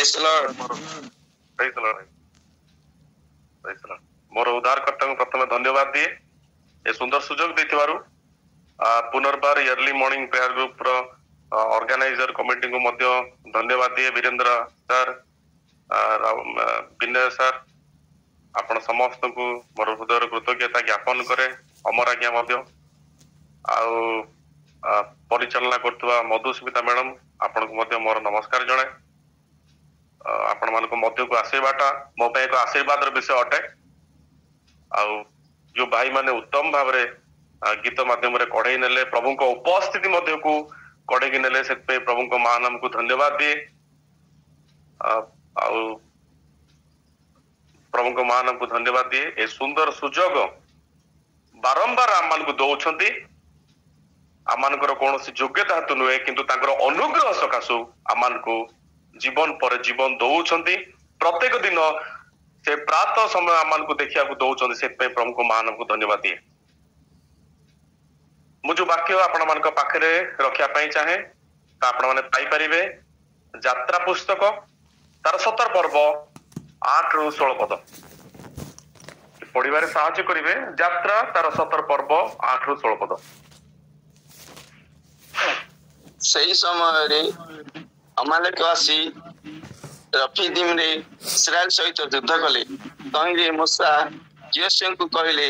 Praise the Lord. Praise the Lord. Praise the Lord. मोर उद्धारकर्ता को प्रथम धन्यवाद दिए ए सुंदर सुजोग देथिबारु पुनर्बार इयरली मॉर्निंग प्रेयर ग्रुप रो ऑर्गेनाइजर कमिटी को मध्य धन्यवाद दिए वीरेंद्र सर विनय सर आपण समस्त को मोर हृदय कृतज्ञता ज्ञापन करे अमर आज्ञा मध्य आउ परिचालना करथुवा मधुस्मिता मैडम आपण को मध्य मोर नमस्कार जणाए आपण मान को मध्य को आशीर्वाद मो पे एक आशीर्वाद विषय अटे आउ जो भाई माने उत्तम भाव रे गीत माध्यम रे कढ़ई नेले प्रभु को उपस्थिति मध्य को कढ़ई की नेले सेत प्रभु को महानाम को धन्यवाद दिए आउ प्रभु को महानाम को धन्यवाद दिए ए सुंदर सुजोग बारंबार आम मान को दौछंती आम मानकर कौन योग्यता हेतु नुहे किंतु तांकर अनुग्रह सकाशु आम मान को जीवन पर जीवन दौछंती प्रत्येक दिन से प्रातः समय आम को देखा दौरान से प्रभु को महान को धन्यवाद दिए मुझे वाक्य आपण मान पाखे रखापी चाहे आपण मैंने पाइपर यात्रा पुस्तक तार 17 पर्व 8 ରୁ 16 पद पढ़वे साहाय्य करेंगे यात्रा तार 17 पर्व 8 ରୁ 16 पद सही समय अमालेक आसी रफीदिम रे इस्राएल सहित युद्ध कले तहिरे मूसा योशुआ को कहले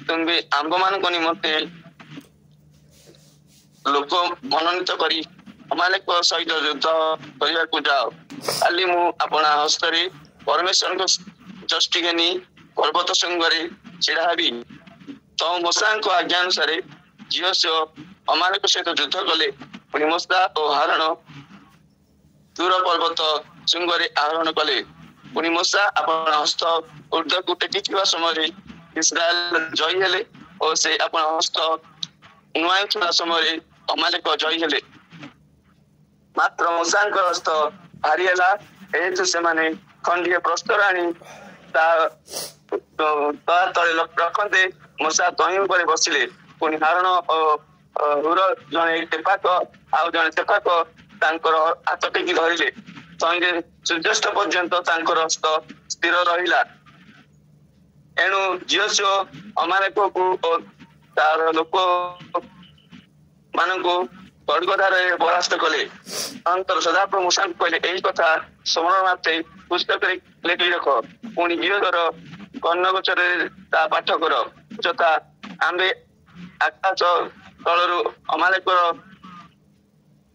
तुम भी आंब मान को निमंते लोक मनोनीत करी अमालेक सहित युद्ध करने को जाओ खाली मु अपना हस्तरे परमेश्वर को दृष्टि घनी पर्वत संगरे छिड़ा हेबी तो मूसा को आज्ञा अनुसार योशुआ अमालेक सहित युद्ध कले पुणी मूसा और हारण दूर पर्वत शृंगरे आरोहण कले पुणी मूसा अपन हस्त ऊर्ध्व को टेकी समय इस्राएल जयी हेले और से अपन हस्त नुआ समय अमालेक जयी हेले मात्र मूसा हस्त भारी है एतु से माने खंडीय प्रस्तर आनी तले रखते मूसा तही उपर बसिले पुणी हारण हुर जने टेपाक आउ जने टेपाक तांकर हाथ टेकी धरिले तहिरे सूर्यास्त पर्यंत तांकर हस्त स्थिर रहिला एणु योशुआ अमालेक को तार लोक मानक खड्गधार परास्त कले अंतर सदाप्रभु मूसा कहले यही कथा स्मरण मात्रे पुस्तक लेखि रख पुणी जीवर कर्णगोचर पाठ कर जथा आंबे आकाश तलरू अमालेकर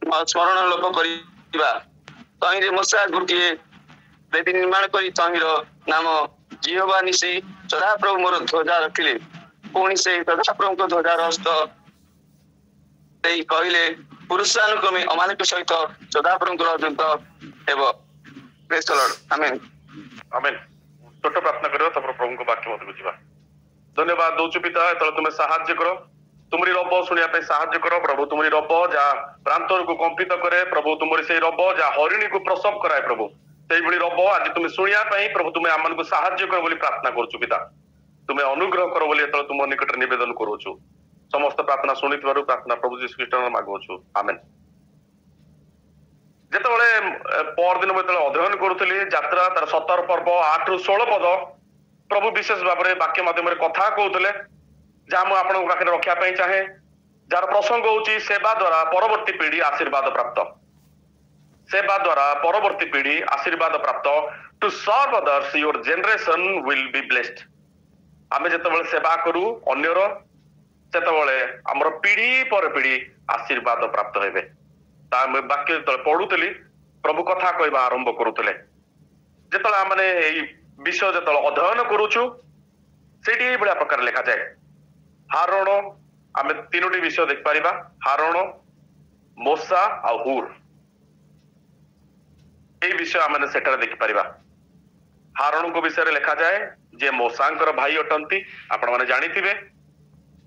स्मरण लोप करिबा तहिरे मूसा गोटे देवी निर्माण करी तहिर नाम जिहोवा निसी सदाप्रभु मोर ध्वजा रखिले पुणी से सदाप्रभु को ध्वजार हस्त कहले पुरुषानुक्रमे अमालेक सहित सदाप्रभु युद्ध हेब प्रेज द लॉर्ड आमेन आमेन छोट प्रार्थना करो तब प्रभु को वाक्य मत बुझिबा धन्यवाद दोछु पिता तले तुमे सहाय्य करो तुमरी रब सुनिया साहाय्य करो प्रभु तुमरी रब जहाँ प्रांतर को कंपित करे प्रभु तुमरी से रब जहाँ हरिणी को प्रसव कराए प्रभु से रब आज तुम शुणा प्रभु तुम्हें आम को साहाय्य कर बोली प्रार्थना करुछु पिता तुम्हें अनुग्रह कर बोली तुम निकट निवेदन करुछु समस्त प्रार्थना शुणी प्रार्थना प्रभु जीसु ख्रीष्ट मागुछु आमेन जेतबेले परदिन मुझे अध्ययन करुली यात्रा तार 17 पर्व 8 ରୁ 16 पद प्रभु विशेष भाव में वाक्य माध्यम कथा कहते जहाँ मुझे आपको पाखे रखापी चाहे जार प्रसंग हूँ सेवा द्वारा परवर्ती पीढ़ी आशीर्वाद प्राप्त सेवा द्वारा परवर्ती पीढ़ी आशीर्वाद प्राप्त to serve others your generation will be blessed आमे जेतबेले सेवा करू अन्यर सेतबेले हमर पीढ़ी पर पीढ़ी आशीर्वाद प्राप्त हेबे ता वाक्य जेतबेले पढुतली प्रभु कथा कहबा आरंभ करूतले जेतबेले आमने एई विषय जेतबेले अध्ययन करूछु सेठी एई बडा प्रकार लिखा जाए हारण आमे तीनोटी विषय देख पारिबा हारण मूसा आ हूर ए विषय आमे सेठारे देख पारिबा हारण को विषय लिखा जाए जे मूसांकर भाई अटंती आपण माने जानिथिबे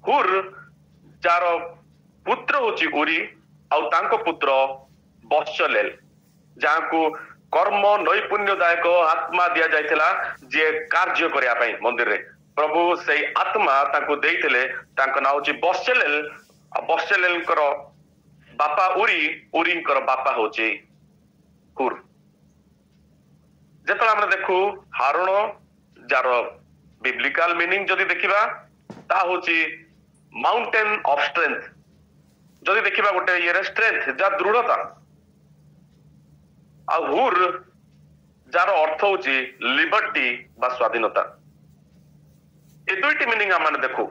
हूर जार पुत्र होची उरी आउ तांको पुत्र बत्सलेल जहाँ को कर्म नैपुण्यदायक आत्मा दिया जाइथिला जे कार्य करिया पई मंदिर रे प्रभु से आत्मा तांको देइथिले तांको नाम होची बत्सलेल बत्सलेल कर बापा उरी उरी कर बापा होची हूर ଆମେ ଦେଖୁ ହାରୁଣ ଯାର ବିବ୍ଲିକାଲ ମିନିଂ ଯଦି ଦେଖିବା ତାହା ହଉଛି ମାଉଣ୍ଟେନ ଅଫ ଷ୍ଟ୍ରେଂଥ। ଯଦି ଦେଖିବା ଗୋଟେ ଇଏରେ ଷ୍ଟ୍ରେଂଥ ଯାର ଦୃଢତା, ଆଉ ହୁର ଯାର ଅର୍ଥ ହଉଛି ଲିବର୍ଟି ବା ସ୍ୱାଧୀନତା। ଏ ଦୁଇଟି ମିନିଂ ଆମେ ଦେଖୁ।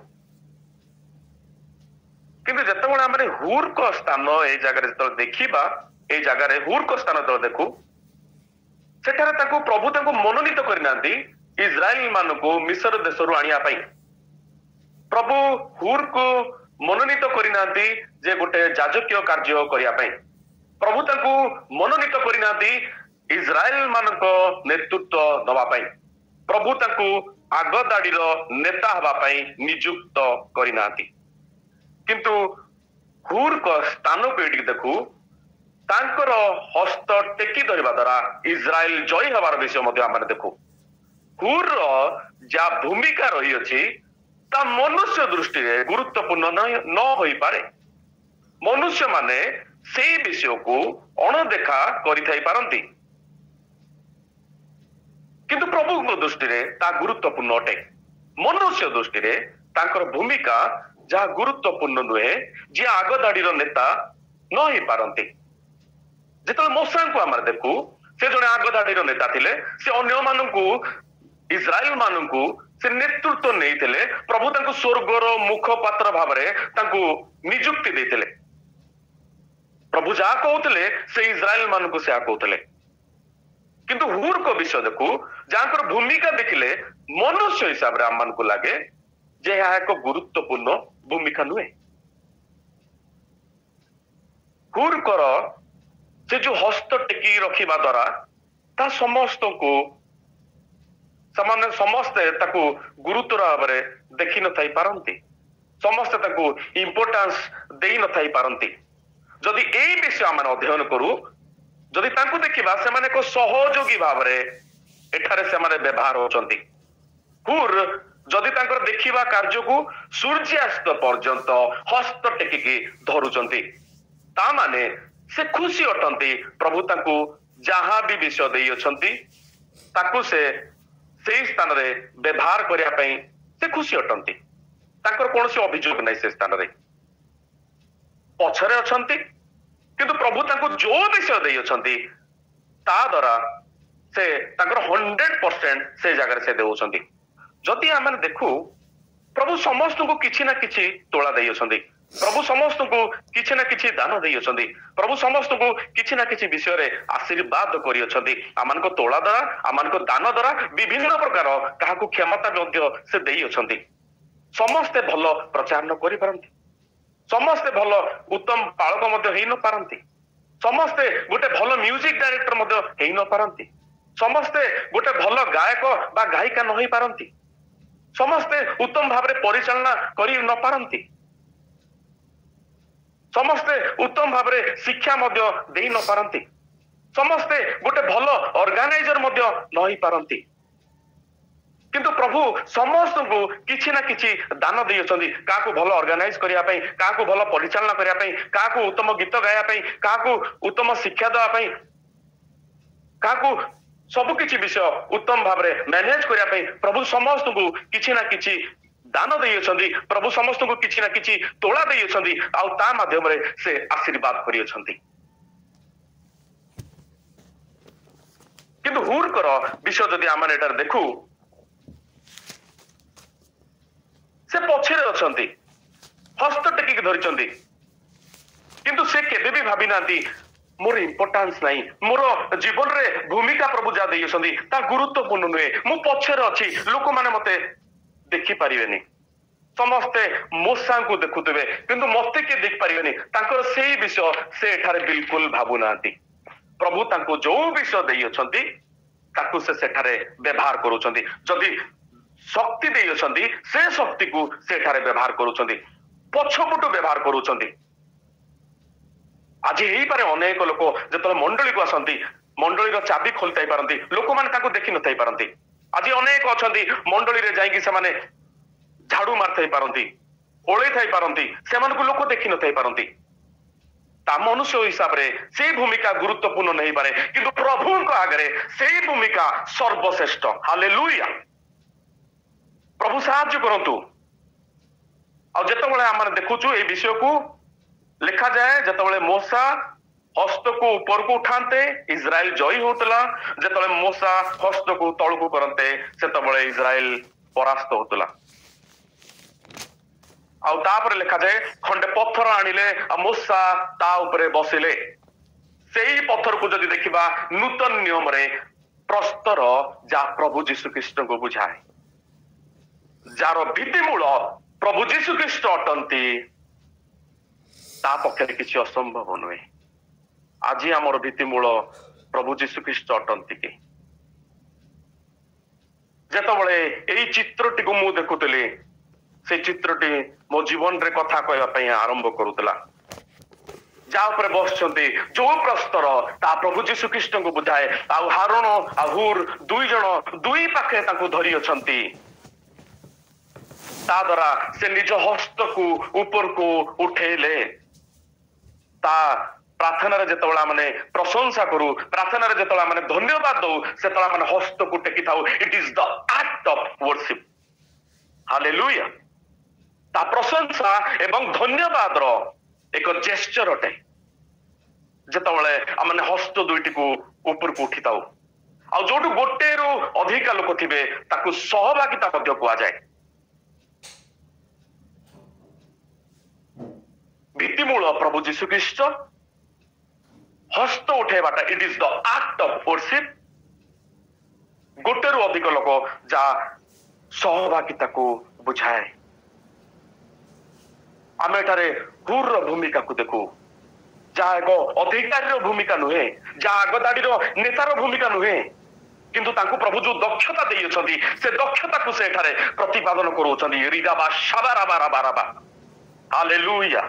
କିନ୍ତୁ ଯେତେବେଳେ ଆମେ ହୁରଙ୍କ ସ୍ଥାନ ଏଇ ଜାଗାରେ ଯେତେବେଳେ ଦେଖିବା, ଏଇ ଜାଗାରେ ହୁରଙ୍କ ସ୍ଥାନ ଯେତେବେଳେ ଦେଖୁ, ସେଠାରେ ତାଙ୍କୁ ପ୍ରଭୁ ତାଙ୍କୁ ମନୋନୀତ କରିନାହାନ୍ତି ଇସ୍ରାଏଲ ମାନଙ୍କୁ ମିଶର ଦେଶରୁ ଆଣିବା ପାଇଁ। ପ୍ରଭୁ ହୁରକୁ ମନୋନୀତ କରିନାହାନ୍ତି ଯେ ଗୋଟେ ଯାଜକୀୟ କାର୍ଯ୍ୟ କରିବା ପାଇଁ। ପ୍ରଭୁ ତାଙ୍କୁ ମନୋନୀତ କରିନାହାନ୍ତି ଇସ୍ରାଏଲ ମାନଙ୍କ ନେତୃତ୍ୱ ଦବା ପାଇଁ। ପ୍ରଭୁ ତାଙ୍କୁ ଆଗ ଦାଡିର ନେତା ହେବା ପାଇଁ ନିଯୁକ୍ତ କରିନାହାନ୍ତି। କିନ୍ତୁ ହୁରଙ୍କ ସ୍ଥାନକୁ ଏଠିକି ଦେଖୁ, ତାଙ୍କର ହସ୍ତ ଟେକି ଧରିବା ଦ୍ୱାରା ଇସ୍ରାଏଲ ଜୟୀ ହେବାର ବିଷୟ ମଧ୍ୟ ଆମେ ଦେଖୁ। ହୁରର ଯାହା ଭୂମିକା ରହିଅଛି ତା ମନୁଷ୍ୟ ଦୃଷ୍ଟିରେ ଗୁରୁତ୍ୱପୂର୍ଣ୍ଣ ନ ହୋଇପାରେ। ମନୁଷ୍ୟ ମାନେ ସେଇ ବିଷୟକୁ ଅଣଦେଖା କରିଥାଇ ପାରନ୍ତି, କିନ୍ତୁ ପ୍ରଭୁଙ୍କ ଦୃଷ୍ଟିରେ ତାହା ଗୁରୁତ୍ୱପୂର୍ଣ୍ଣ ଅଟେ। ମନୁଷ୍ୟ ଦୃଷ୍ଟିରେ ତାଙ୍କର ଭୂମିକା ଯାହା ଗୁରୁତ୍ୱପୂର୍ଣ୍ଣ ନୁହେଁ, ଯିଏ ଆଗ ଧାଡିର ନେତା ନ ହେଇପାରନ୍ତି। ଯେତେବେଳେ ମୋସାଙ୍କୁ ଆମେ ଦେଖୁ, ସେ ଜଣେ ଆଗ ଧାଡିର ନେତା ଥିଲେ। ସେ ଅନ୍ୟମାନଙ୍କୁ ଇସ୍ରାଏଲ ମାନଙ୍କୁ ସେ ନେତୃତ୍ୱ ନେଇଥିଲେ। ପ୍ରଭୁ ତାଙ୍କୁ ସ୍ୱର୍ଗର ମୁଖପାତ୍ର ଭାବରେ ତାଙ୍କୁ ନିଯୁକ୍ତି ଦେଇଥିଲେ। ପ୍ରଭୁ ଯାହା କହୁଥିଲେ ସେ ଇସ୍ରାଏଲ ମାନଙ୍କୁ ସେହା କହୁଥିଲେ। କିନ୍ତୁ ହୁରଙ୍କ ବିଷୟ ଦେଖୁ, ଯାହାଙ୍କର ଭୂମିକା ଦେଖିଲେ ମନୁଷ୍ୟ ହିସାବରେ ଆମମାନଙ୍କୁ ଲାଗେ ଯେ ଏହା ଏକ ଗୁରୁତ୍ୱପୂର୍ଣ୍ଣ ଭୂମିକା ନୁହେଁ। ହୁରଙ୍କର ସେ ଯୋଉ ହସ୍ତ ଟେକି ରଖିବା ଦ୍ୱାରା ତା ସମସ୍ତଙ୍କୁ ସେମାନେ ସମସ୍ତେ ତାକୁ ଗୁରୁତ୍ୱର ଭାବରେ ଦେଖିନଥାଇ ପାରନ୍ତି, ସମସ୍ତେ ତାକୁ ଇମ୍ପୋର୍ଟାନ୍ସ ଦେଇ ନଥାଇ ପାରନ୍ତି। ଯଦି ଏଇ ବିଷୟ ଆମେ ଅଧ୍ୟୟନ କରୁ, ଯଦି ତାଙ୍କୁ ଦେଖିବା, ସେମାନେ ଏକ ସହଯୋଗୀ ଭାବରେ ଏଠାରେ ସେମାନେ ବ୍ୟବହାର ହଉଛନ୍ତି। ହୁର ଯଦି ତାଙ୍କର ଦେଖିବା କାର୍ଯ୍ୟକୁ ସୂର୍ଯ୍ୟାସ୍ତ ପର୍ଯ୍ୟନ୍ତ ହସ୍ତ ଟେକିକି ଧରୁଛନ୍ତି, ତା ମାନେ ସେ ଖୁସି ଅଟନ୍ତି ପ୍ରଭୁ ତାଙ୍କୁ ଯାହା ବି ବିଷୟ ଦେଇଅଛନ୍ତି ତାକୁ ସେ ସେଇ ସ୍ଥାନରେ ବ୍ୟବହାର କରିବା ପାଇଁ ସେ ଖୁସି ଅଟନ୍ତି। ତାଙ୍କର କୌଣସି ଅଭିଯୋଗ ନାହିଁ ସେ ସ୍ଥାନରେ। ପଛରେ ଅଛନ୍ତି, କିନ୍ତୁ ପ୍ରଭୁ ତାଙ୍କୁ ଯୋଉ ବିଷୟ ଦେଇଅଛନ୍ତି ତା ଦ୍ୱାରା ସେ ତାଙ୍କର 100% ସେ ଜାଗାରେ ସେ ଦେଉଛନ୍ତି। ଯଦି ଆମେ ଦେଖୁ, ପ୍ରଭୁ ସମସ୍ତଙ୍କୁ କିଛି ନା କିଛି ତୋଳା ଦେଇଅଛନ୍ତି। ପ୍ରଭୁ ସମସ୍ତଙ୍କୁ କିଛି ନା କିଛି ଦାନ ଦେଇଅଛନ୍ତି। ପ୍ରଭୁ ସମସ୍ତଙ୍କୁ କିଛି ନା କିଛି ବିଷୟରେ ଆଶୀର୍ବାଦ କରିଅଛନ୍ତି। ଆମମାନଙ୍କ ତୋଳା ଦ୍ୱାରା, ଆମମାନଙ୍କ ଦାନ ଦ୍ୱାରା ବିଭିନ୍ନ ପ୍ରକାର କାହାକୁ କ୍ଷମତା ମଧ୍ୟ ସେ ଦେଇଅଛନ୍ତି। ସମସ୍ତେ ଭଲ ପ୍ରଚାର କରିପାରନ୍ତି, ସମସ୍ତେ ଭଲ ଉତ୍ତମ ପାଳକ ମଧ୍ୟ ହେଇ ନ ପାରନ୍ତି, ସମସ୍ତେ ଗୋଟେ ଭଲ ମ୍ୟୁଜିକ ଡାଇରେକ୍ଟର ମଧ୍ୟ ହେଇ ନ ପାରନ୍ତି, ସମସ୍ତେ ଗୋଟେ ଭଲ ଗାୟକ ବା ଗାୟିକା ନ ହେଇ ପାରନ୍ତି, ସମସ୍ତେ ଉତ୍ତମ ଭାବରେ ପରିଚାଳନା କରି ନ ପାରନ୍ତି, ସମସ୍ତେ ଉତ୍ତମ ଭାବରେ ଶିକ୍ଷା ମଧ୍ୟ ଦେଇ ନ ପାରନ୍ତି, ସମସ୍ତେ ଗୋଟେ ଭଲ ଅର୍ଗାନାଇଜର ମଧ୍ୟ ନ ହେଇପାରନ୍ତି। କିନ୍ତୁ ପ୍ରଭୁ ସମସ୍ତଙ୍କୁ କିଛି ନା କିଛି ଦାନ ଦେଇଅଛନ୍ତି। କାହାକୁ ଭଲ ଅର୍ଗାନାଇଜ କରିବା ପାଇଁ, କାହାକୁ ଭଲ ପରିଚାଳନା କରିବା ପାଇଁ, କାହାକୁ ଉତ୍ତମ ଗୀତ ଗାଇବା ପାଇଁ, କାହାକୁ ଉତ୍ତମ ଶିକ୍ଷା ଦେବା ପାଇଁ, କାହାକୁ ସବୁ କିଛି ବିଷୟ ଉତ୍ତମ ଭାବରେ ମ୍ୟାନେଜ କରିବା ପାଇଁ ପ୍ରଭୁ ସମସ୍ତଙ୍କୁ କିଛି ନା କିଛି ଦାନ ଦେଇଅଛନ୍ତି। ପ୍ରଭୁ ସମସ୍ତଙ୍କୁ କିଛି ନା କିଛି ତୋଳା ଦେଇଅଛନ୍ତି, ଆଉ ତା ମାଧ୍ୟମରେ ସେ ଆଶୀର୍ବାଦ କରିଅଛନ୍ତି। କିନ୍ତୁ ହୁରଙ୍କର ବିଷୟ ଯଦି ଆମେ ଏଠାରେ ଦେଖୁ, ସେ ପଛରେ ଅଛନ୍ତି, ହସ୍ତ ଟେକିକି ଧରିଛନ୍ତି, କିନ୍ତୁ ସେ କେବେ ବି ଭାବି ନାହାନ୍ତି ମୋର ଇମ୍ପୋର୍ଟାନ୍ସ ନାହିଁ, ମୋର ଜୀବନରେ ଭୂମିକା ପ୍ରଭୁ ଯାହା ଦେଇଅଛନ୍ତି ତା ଗୁରୁତ୍ୱପୂର୍ଣ୍ଣ ନୁହେଁ, ମୁଁ ପଛରେ ଅଛି, ଲୋକମାନେ ମତେ ଦେଖିପାରିବେନି, ସମସ୍ତେ ମୋସାଙ୍କୁ ଦେଖୁଥିବେ କିନ୍ତୁ ମତେ କିଏ ଦେଖିପାରିବେନି। ତାଙ୍କର ସେଇ ବିଷୟ ସେ ଏଠାରେ ବିଲକୁଲ ଭାବୁନାହାନ୍ତି। ପ୍ରଭୁ ତାଙ୍କୁ ଯୋଉ ବିଷୟ ଦେଇଅଛନ୍ତି ତାକୁ ସେ ସେଠାରେ ବ୍ୟବହାର କରୁଛନ୍ତି। ଯଦି ଶକ୍ତି ଦେଇଅଛନ୍ତି ସେ ଶକ୍ତିକୁ ସେଠାରେ ବ୍ୟବହାର କରୁଛନ୍ତି, ପଛପଟୁ ବ୍ୟବହାର କରୁଛନ୍ତି। ଆଜି ହେଇପାରେ ଅନେକ ଲୋକ ଯେତେବେଳେ ମଣ୍ଡଳୀକୁ ଆସନ୍ତି, ମଣ୍ଡଳୀର ଚାବି ଖୋଲିଥାଇ ପାରନ୍ତି, ଲୋକମାନେ ତାଙ୍କୁ ଦେଖି ନଥାଇ ପାରନ୍ତି। ଆଜି ଅନେକ ଅଛନ୍ତି ମଣ୍ଡଳୀରେ ଯାଇକି ସେମାନେ ଝାଡୁ ମାରିଥାଇ ପାରନ୍ତି, ଓଳେଇ ଥାଇ ପାରନ୍ତି, ସେମାନଙ୍କୁ ଲୋକ ଦେଖି ନଥାଇ ପାରନ୍ତି। ता मनुष्य हिसाब रे से भूमिका गुरुत्वपूर्ण नहीं पारे किंतु प्रभु को आगे से भूमिका सर्वश्रेष्ठ। हालेलुया। प्रभु साहाय्य करंतु। आ जेतबेले आम देखुचु ए विषय को लिखा जाए जेतबेले मूसा हस्त को ऊपर को उठाते इज्राएल जयी होतला, जेतबेले मूसा हस्त को तळ को करते सेतबेले इज्राएल परास्त होतला। आ तापर लिखा जाए खंडे पत्थर आनिले मूसा ता ऊपर बसिले। सेही पत्थर को जदि देखिबा नूतन नियम रे प्रस्तर जा प्रभु जीशु ख्रीस्ट को बुझाए, जार भित्तिमूल प्रभु जीशु ख्रीस्ट अटंती, ता पक्षे किसी असंभव नुहे। आज आमर भित्तिमूल प्रभु जीशु ख्रीस्ट अटंती कि जेतबेले एई चित्रटी को मु देखुतली से चित्रटी मो जीवन रे कथा कहवा पई आरंभ करूतला। जा ऊपर बसचंती जो प्रस्तर ता प्रभु जीशु ख्रीस्ट को बुझाए। आ हारून आ हुर दुई जण दुई पाखे ताकू धरी अछंती, ता द्वारा से निज हस्त को ऊपर को उठेले। ता प्रार्थना रे जेतबेला माने प्रशंसा करू, प्रार्थना रे जेतबेला माने धन्यवाद दऊ, सेतबेला माने हस्त को टेकी थाउ। It is the act of worship. Hallelujah. ता प्रशंसा एवं धन्यवाद रो एक जेस्चर अटे जेतबेले आमने हस्त दुईटी को ऊपर को उठी थाउ। आ जोटु गोटे रो अधिका लोक थिबे ताकू सहभागिता मध्य कुआ जाए। भित्तिमूल प्रभु जीशु ख्रीस्ट हस्त उठेबाटा it is the act of worship. गोटे रो अधिक लोक जा सहभागिता को बुझाए। आम एठारे हुर भूमिका को देखू, जहाँ एक अधिकारी भूमिका नुहे, जहाँ आगदाड़ी नेतार भूमिका नुहे, किंतु तांको प्रभु जो दक्षता दे से दक्षता को से एठारे प्रतिपादन करूछंती। रिदाबा शाबाराबा राबाराबा। हालेलुया।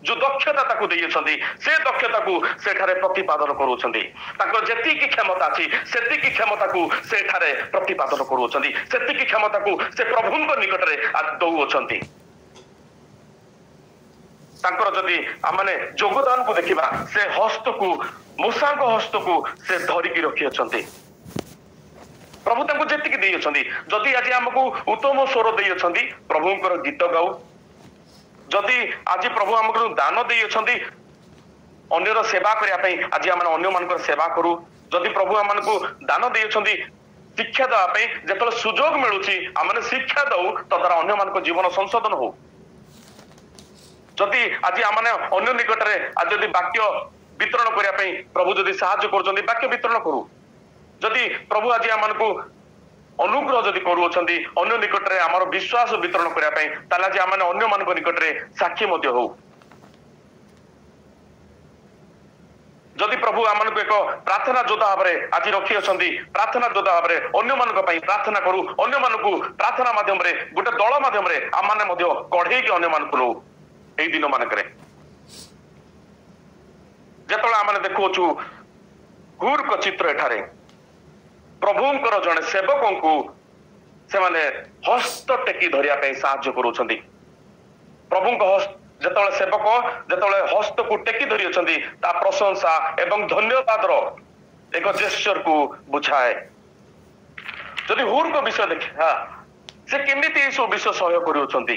जो दक्षता ताकू दे से दक्षता को सेठारे प्रतिपादन करूछंती। ताको जेतिकी क्षमता अछि सेतिकी क्षमता को सेठारे प्रतिपादन करूछंती, सेतिकी क्षमता को से प्रभुଙ୍କ निकटरे दउछंती। तांकर जदि आमने योगदान को देखिबा से हस्त को मूसा को हस्त को से धरिकी रखी अछंती। प्रभु तांको जेतिकी देई अछंती। जदि आज हमको उत्तम स्वर देई अछंती प्रभुଙ୍କର गीत गाऊ, जदि आज प्रभु हमको दान देई अछंती अन्यर सेवा करिया पई आज हम अन्य मानकर सेवा करू, जदि प्रभु हमको दान देई अछंती शिक्षा देवा पई जेतले सुजोग मिलुची हमने शिक्षा दऊ तद्वारा अन्य मानक जीवन संशोधन हो। जदि आज आमने अन्य निकटरे आज जदि वाक्य वितरण करिया पई प्रभु जदि सहायता करजंती वाक्य वितरण करू, जदि प्रभु आज आमनको अनुग्रह जदि करूछंती अन्य निकटरे हमर विश्वास वितरण करिया पई ताला जे आमने अन्य मानक निकटरे साक्षी मध्य हो। जदि प्रभु आमनको एक प्रार्थना जोधा भाबरे आज रखी अछंती, प्रार्थना जोधा भाबरे अन्य मानक पई प्रार्थना करू, अन्य मानकू प्रार्थना माध्यम रे गोटे दल माध्यम रे आमाने मध्य कढेई के अन्य मानकू लो एई दिन मानकरे जेतोला आमने देखोछु हुर को चित्र एठारे प्रभुंकर जने सेवकंकु से माने हस्त टेकी धरिया पे साहाय्य करूछंती। प्रभुंक हस्त जेतोले सेवक जेतोले हस्त को टेकी धरि अछंती ता प्रशंसा एवं धन्यवाद रो एक जेस्चर को बुझाए। जदि हुर को विषय देखा से केमिति सो विषय सहयोग करूछंती,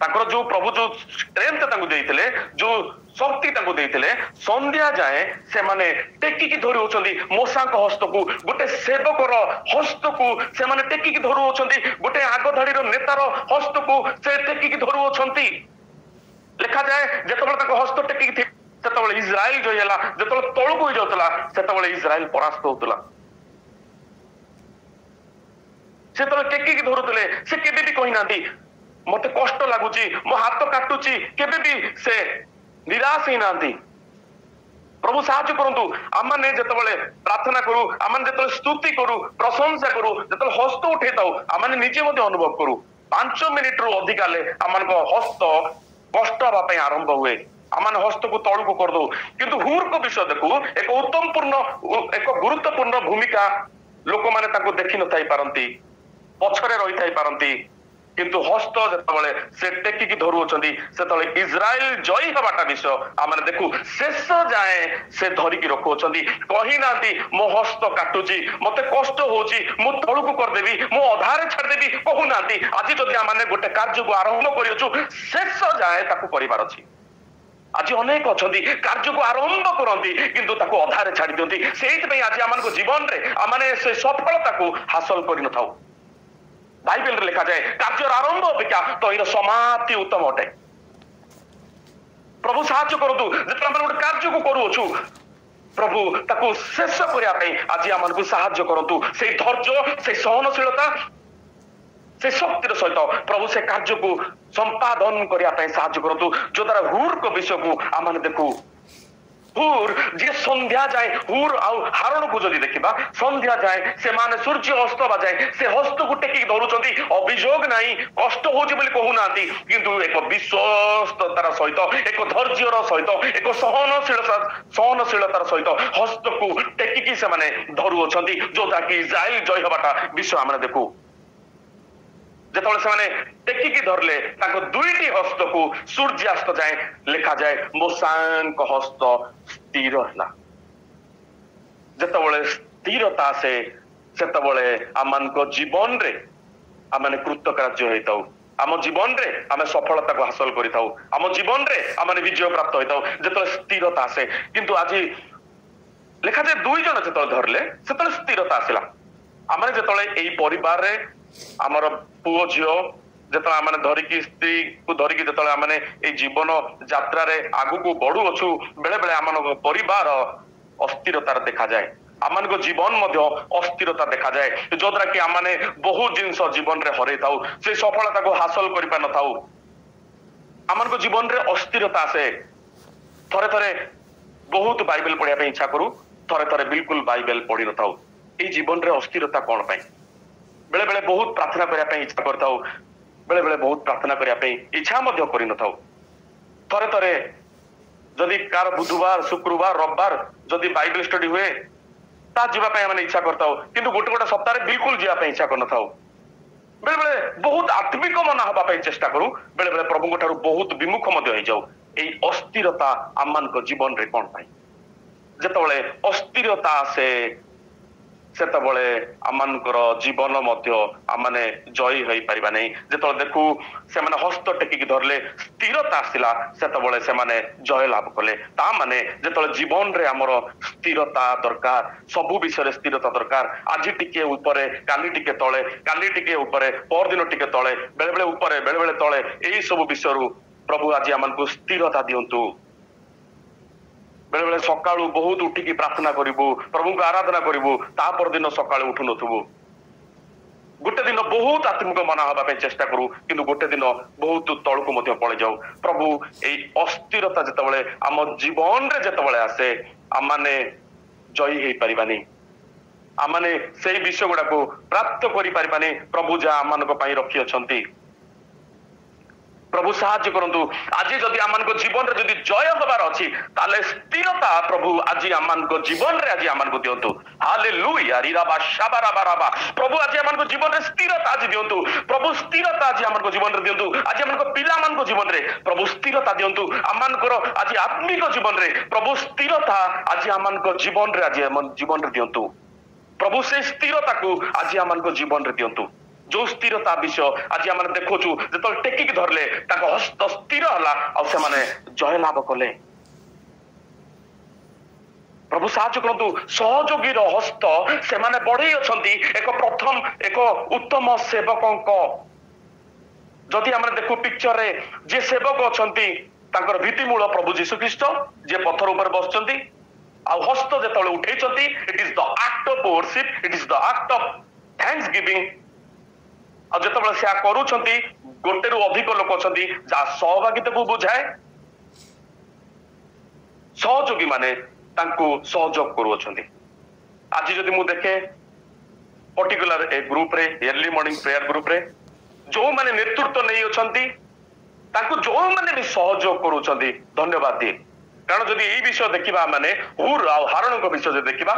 ताकर जो प्रभु जो स्ट्रेंथ तांको देइथिले जो शक्ति तांको देइथिले संध्या जाए से माने टेकी की धरि होचंती मूसा को हस्त को गोटे सेवकर हस्त को से माने टेकी की धरि होचंती गोटे आग धाडीर नेतार हस्त को से टेकी की धरि होचंती। लिखा जाए जेतबेले ताको हस्त टेकी थी सेतबेले इज्राएल जो होला, जेतबेले तळ को जाउतला सेतबेले इज्राएल परास्त होतला। सेतबेले टेकी की धरुतले से केबे भी कहि नांती मते कष्ट लागुची मो हाथ काटुची, केबे भी से निराश ही नांती। प्रभु साहाय्य करंतु आमने जेतबेले प्रार्थना करू, आमने जेतबेले स्तुति करू, प्रशंसा करू, जेतबेले हस्त उठे ताऊ आमने निजे मध्ये अनुभव करू 5 मिनिट रु अधिकाले आमनको हस्त कष्ट हवा पई आरंभ हुए, आमने हस्त को तळ को कर दो। किंतु हुर को विषय देखू एक उत्तम पूर्ण एक गुरुत्वपूर्ण भूमिका लोक माने ताको देखि न थाई पारंती, पछरे रही थाई पारंती, किंतु हस्त जेतबळे से टेकिकी धरुछंती सेतबळे इज्राइल जय हबाटा विषय आमे देखु शेष जाए से धरिकी रखुछंती कहि नांती मो हस्त काटुची मते कष्ट होची मु तळुकु कर देबी मु अधारे छाड़ देबी कहु नांती आज जदि आमे गोटे कार्य को आरंभ करियछु शेष जाए ताकू परिवार अछि आज अनेक अच्छा कार्य को आरंभ करती किंतु ताकू अधारे छाड़ी दियंती सेइतपई आज आमान जीवन रे आमाने से सफलता को हासिल करि न थाउ बाइबल रे लिखा जाए कार्य आरंभ अपेक्षा तैर समाप्ति उत्तम अटे प्रभु साहाय्य करतु जेतला हम गोटे कार्य को करूछु प्रभु ताकू शेष करिया पई आज आमान को साहाय्य करतु से धैर्य से सहनशीलता से शक्तिर सहित प्रभु से कार्य को संपादन करिया पई साहाय्य करतु जो द्वारा हुर को विषय को आमान देखु हुर जे संध्या जाए हुर आउ हारण को जदि देखिबा संध्या जाए से माने सूर्य अस्त बाजाए से हस्त को टेकी धरुचंती अभियोग नाही कष्ट होची बोली कहू नांती किंतु एक विश्वासतार सहित एक धैर्यर सहित एक सहनशीलतार सहित हस्त को टेकी से माने धरुचंती जोटा कि इस्राएल जय हबाटा विषय आमे देखू जेतबळे से माने टेकिकी धरले ताको दुईटी हस्त को सूर्यास्त जाए लिखा जाए मोसान को हस्त स्थिर हला जेतबळे स्थिरता से सेतबळे आमान को जीवन रे आमाने कृतकार्य होइताउ आम जीवन रे आमे सफलता को हासिल करिताउ आम जीवन रे आमाने विजय प्राप्त होइताउ जेतबळे स्थिरता से किंतु आज लिखा जाए दुई जन जेतबळे धरले सेतबळे स्थिरता आसिला आमाने जेतबळे एई परिवार रे आमर पुओ झियो जेतबळे आमाने धरिकी स्त्री को धरिकी जेतबळे आमाने ए जीवन यात्रा रे आगु को बढ़ु अछु बेले बेले आमान परिवार अस्थिरता देखा जाए आमान को जीवन मध्य अस्थिरता देखा जाए जो द्वारा कि आमाने बहुत जिंस जीवन रे हरै थाउ से सफलता को हासिल करि पा न थाउ आमान को जीवन रे अस्थिरता आसे थरे थरे बहुत बाइबल पढ़िया पे इच्छा करू थरे थरे बिल्कुल बाइबल पढ़ी न थाउ ए जीवन रे अस्थिरता कोन पई बेले बेले बहुत प्रार्थना करिया पे इच्छा करताउ बेले बेले बहुत प्रार्थना करिया पे इच्छा मध्य करि न थाउ थरे थरे जदि कार बुधवार शुक्रवार रविवार जदि बाइबल स्टडी हुए ता जीवा पे हमने इच्छा करताउ किंतु गोटे गोटे सप्ताह रे बिल्कुल जीवा पे इच्छा करन थाउ बेले बेले बहुत आत्मिक मन हबा पे चेष्टा करू बेले बेले प्रभु को ठारू बहुत विमुख मध्य हो जाऊ ए अस्थिरता आमान को जीवन रे कोन पाई जेतबळे अस्थिरता से सेतबळे आमानकर जीवन मध्य आमाने जय होई परिबा नै जेतबळे देखू से माने हस्त टेकी धरले स्थिरता आसिला सेतबळे से माने जय लाभ कले ता माने जेतबळे जीवन रे हमर स्थिरता दरकार सबु विषय रे स्थिरता दरकार आज टिके ऊपरे काली टिके तळे काली टिके ऊपरे पर दिन टिके तळे बेले बेले ऊपरे बेले बेले तळे एई सब विषय रु प्रभु आज आमानकु स्थिरता दियंतु बेले बेले सकाळू बहुत उठिकी प्रार्थना करिबू प्रभु को आराधना करिबू ता पर दिन सकाळू उठु नथुबू गोटे दिन बहुत आत्मिक मन हबा पे चेष्टा करू किंतु गोटे दिन बहुत तळकु मध्य पळे जाऊ प्रभु एई अस्थिरता जेतबळे आम जीवन रे जेतबळे आसे आमाने जय हेई परिबानी आमाने सेई विषय गुडा को प्राप्त करि परिबानी प्रभु जा आमान को पई रखि अछंती प्रभु साहाय्य करंतु आज जदि आमान को जीवन रे जदि जय होबार अछि ताले स्थिरता प्रभु आज आमान को जीवन रे आज आमान को दियंतु हालेलुया रिराबा शाबाराबाराबा प्रभु आज आमान को जीवन रे स्थिरता आज दियंतु प्रभु स्थिरता आज आमान को जीवन रे दियंतु आज आमान को पिला मान को जीवन रे प्रभु स्थिरता दियंतु आमान को आज आत्मिक जीवन रे प्रभु स्थिरता आज आमान को जीवन रे आज आमान जीवन रे दियंतु प्रभु से स्थिरता को आज आमान को जीवन रे दियंतु जो स्थिरता विषय आज आम देखु जो टेकिक धरले हस्त स्थिर हला से माने जय लाभ कले प्रभु साहाय्य करंतु सहयोगी हस्त से माने बढ़ई अछंती एक प्रथम एक उत्तम सेवक जदि आम देखु पिक्चर रे जे सेवक अछंती तांकर भित्तिमूल प्रभु जीशु ख्रीस्ट जे पत्थर ऊपर बसचंती आ हस्त जेतले उठैचंती it is the act of worship it is the act of thanks giving आ जेतबळे से करूछंती गोटे रु अधिक लोक अछंती जा सहभागिता को बुझाए सहयोगी माने तांको सहयोग करू अछंती आज जदि मु देखे पर्टिकुलर ए ग्रुप रे अर्ली मॉर्निंग प्रेयर ग्रुप रे जो माने नेतृत्व नै अछंती तांको जो माने भी सहयोग करूछंती धन्यवाद दिए कारण जदि ई विषय देखिबा माने हुर आ हारण को विषय देखिबा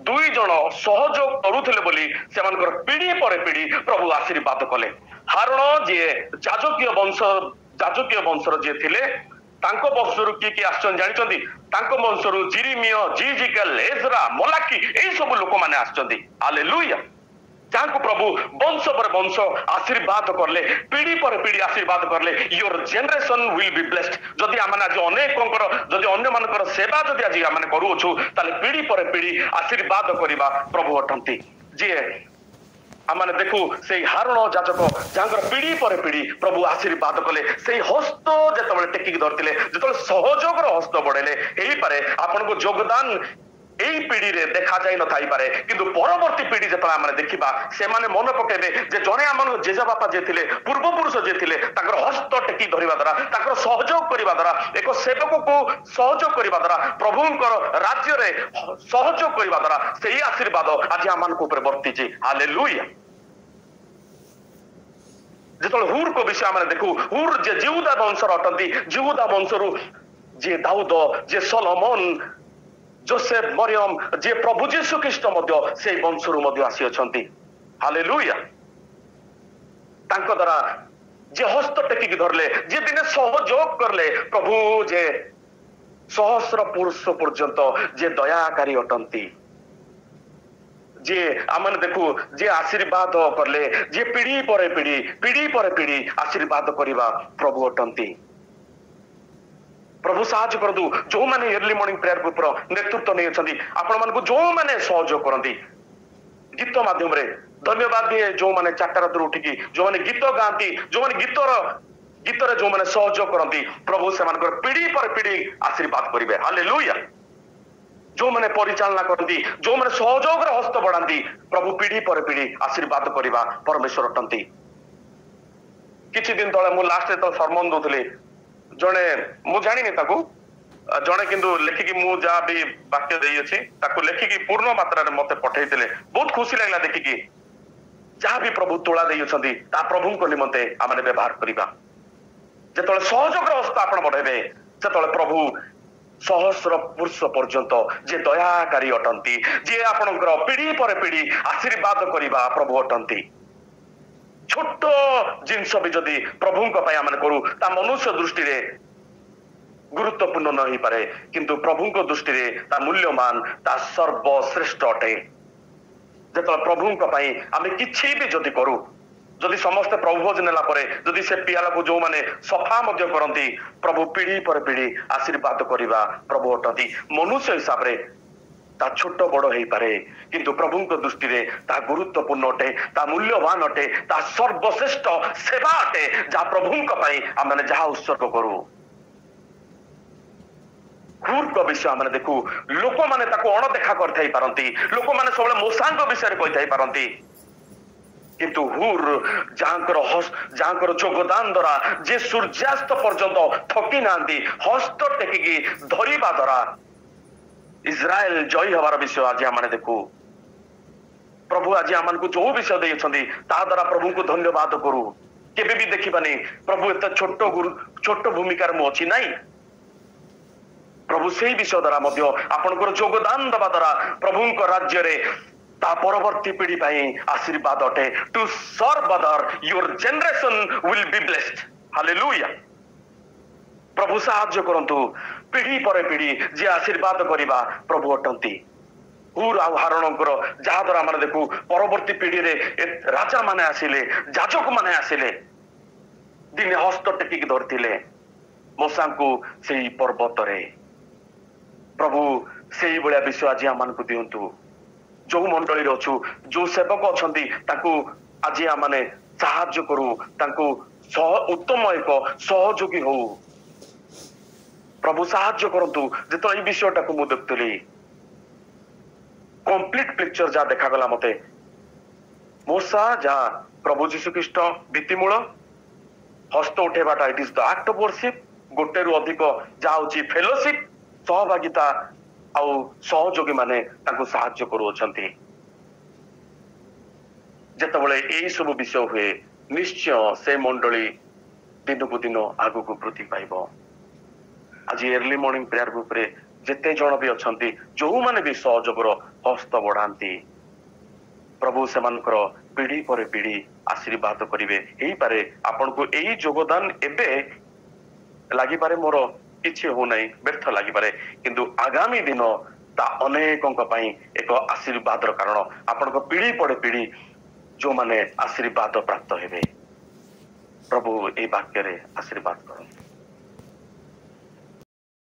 दुई जन सहयोग करुथिले बोली सेमानकर पीढ़ी पर पीढ़ी प्रभु आशीर्वाद कले हारण जी जाजकीय वंशर जी थे तांको वंशरू किए आसछन जानिछंती तांको वंशरू जिरिमिय जीजिकेल एजरा मलाकी एई सब लोक माने आसछंती हालेलुया जहाँ को प्रभु वंश पर वंश आशीर्वाद करले पीढ़ी पर पीढ़ी आशीर्वाद करले your generation will be blessed जदि आम आज अनेक जदि अन्य मानकर सेवा जदि आज आम करूछु ताले पीढ़ी पर पीढ़ी आशीर्वाद करवा प्रभु अटंती जी आम देखू से हारण जाजक जहाँ पीढ़ी पर पीढ़ी प्रभु आशीर्वाद कले से हस्त जो टेकिक धरते जो सहयोग हस्त बढ़ेले यही पारे आपन को योगदान এই পিঢ়িরে দেখা যাই নথাই পারে কিন্তু পরবর্তী পিঢ়ি যেতলা আমরা দেখিবা সেমানে মনে পকেবে যে জনে আমন জেজা বাপা যে থিলে পূর্বপুরুষ যে থিলে তাଙ୍କର হস্ত টেকি ধরিবা দ্বারা তাଙ୍କର সহযোগ করিবা দ্বারা এক সেবকକୁ সহযোগ করিবা দ্বারা প্রভুଙ୍କର রাজ্যরে সহযোগ করিবা দ্বারা সেই আশীর্বাদ আজ আমনକୁ উপরে বর্তিছে হালেলুয়া যেতলে হুর কো বিষয় আমরা দেখু হুর যে জিহুদা বংশর অটন্তি জিহুদা বংশରୁ যে দাউদ যে সলোমন जोसेफ मरियम जे प्रभु जीशु ख्रीस्ट मध्य से वंशरू मध्य आसी अछंती हालेलुया तांको द्वारा जे हस्त टेकिक धरले जे दिने सहयोग करले प्रभु जे सहस्र पुरुष पर्यंत जे दयाकारी अटंती जे आमन देखू जे आशीर्वाद करले जे पीढ़ी पर पीढ़ी आशीर्वाद करवा प्रभु अटंती प्रभु साहाଯ୍ୟ करतु जो माने अर्ली मॉर्निंग प्रेयर ग्रुप रो नेतृत्व नै अछंती आपण मानकु जो माने सहयोग करंती गीत माध्यम रे धन्यवाद दिए जो माने चारटा रात उठी की जो माने गीत गांती जो माने गीत रे जो माने सहयोग करंती प्रभु से मानकर पीढ़ी पर पीढ़ी आशीर्वाद करिवे हालेलुया जो माने परिचालना करंती जो माने सहयोग रे हस्त बढ़ांती प्रभु पीढ़ी पर पीढ़ी आशीर्वाद करिवा परमेश्वर अटंती किछि दिन तळे मु लास्ट तो सरमन दोथले जड़े मु जानी जड़े किंतु लेखिकी मु जहाँ भी वाक्य दे लेखिकी पूर्ण मात्रा मत पठे बहुत खुशी लगला देखिकी जहाँ भी प्रभु तोला दे प्रभु को निमंते आम व्यवहार करवा जो सहयोग हस्त आप बढ़ेबे से प्रभु सहस्र पुरुष पर्यंत जे दयाकारी अटंती जे आपणकर पीढ़ी पर पीढ़ी आशीर्वाद करवा प्रभु अटंती छोट जिनस भी जदि प्रभु आम करू ता मनुष्य दृष्टि रे गुरुत्वपूर्ण नहीं पारे किंतु प्रभु दृष्टि रे ता मूल्यवान ता सर्वश्रेष्ठ अटे जो प्रभु आम किछि भी जदि करू जदि समस्त प्रभु भोज नेला परे जदि से पियाला को जो माने सफा मध्य करंती प्रभु पीढ़ी पर पीढ़ी आशीर्वाद करवा प्रभु अटंती मनुष्य हिसाब रे ता छोट बड़ हो पारे किंतु प्रभु दृष्टि रे ता गुरुत्वपूर्ण अटे ता मूल्यवान अटे ता सर्वश्रेष्ठ सेवा अटे जहाँ प्रभु आम जहाँ उत्सर्ग करू हुर को विषय आम देखू लोक मैंने अणदेखा करती लोक मैंने सब मूषा विषय कही पारती किंतु हुर जहाँकर योगदान द्वारा जे सूर्यास्त पर्यंत थकी ना हस्त टेकिकी धरिबा द्वारा इस्राएल जय हबार विषय आज आम देखू प्रभु आज आम को जो विषय देते द्वारा प्रभु को धन्यवाद करू केबे भी देखिबानी प्रभु एत छोट भूमिकार मु अच्छी नाई प्रभु से विषय द्वारा आपनकर योगदान दबा द्वारा प्रभु राज्य रे ता परवर्ती पीढ़ी आशीर्वाद अटे to serve other your generation will be blessed hallelujah प्रभु साहाଯ୍ୟ करंतु पीढ़ी पर पीढ़ी जे आशीर्वाद करवा प्रभु अटंती हुर आ हारणकर जहा द्वारा माने देखू परवर्ती पीढ़ी रे राजा माने आसिले जाजक माने आसिले दिने हस्त टेकिक धरथिले मूषा को सेही पर्वत रे प्रभु सेही बलिया विषय आज आम को दियंतु जो मंडली अच्छु जो सेवक अछंती ताकू आज आम साहाଯ୍य करू ताकू उत्तम एक सहयोगी हो प्रभु साहाଯ୍य करंतु जेतो ई विषयटा को मु देखतली कंप्लीट पिक्चर जा देखा गला मते मूसा जा प्रभु जीशु ख्रीस्ट भित्तिमूल हस्त उठेबाटा it is the act of worship गोटे रु अधिक जा होची फेलोशिप सहभागिता आउ सहयोगी माने ताकू साहाଯ୍य करू अछंती जेतबेले एई सब विषय हुए निश्चय से मंडली दिन को दिन आगु को वृद्धि पाइबो आज अर्ली मॉर्निंग प्रेयर ग्रुप रे जेते जण भी अछंती जो माने भी सहयोगर हस्त बढ़ांती प्रभु से पीढ़ी पर पीढ़ी आशीर्वाद करेंगे यही पारे आपन को यही योगदान एबे लगी पारे मोर किछि हो नहीं व्यर्थ लगी पारे किंतु आगामी दिन ता अनेकों एक आशीर्वाद कारण आपन को पीढ़ी पर पीढ़ी जो माने आशीर्वाद प्राप्त हेबे प्रभु ए वाक्य रे आशीर्वाद करो।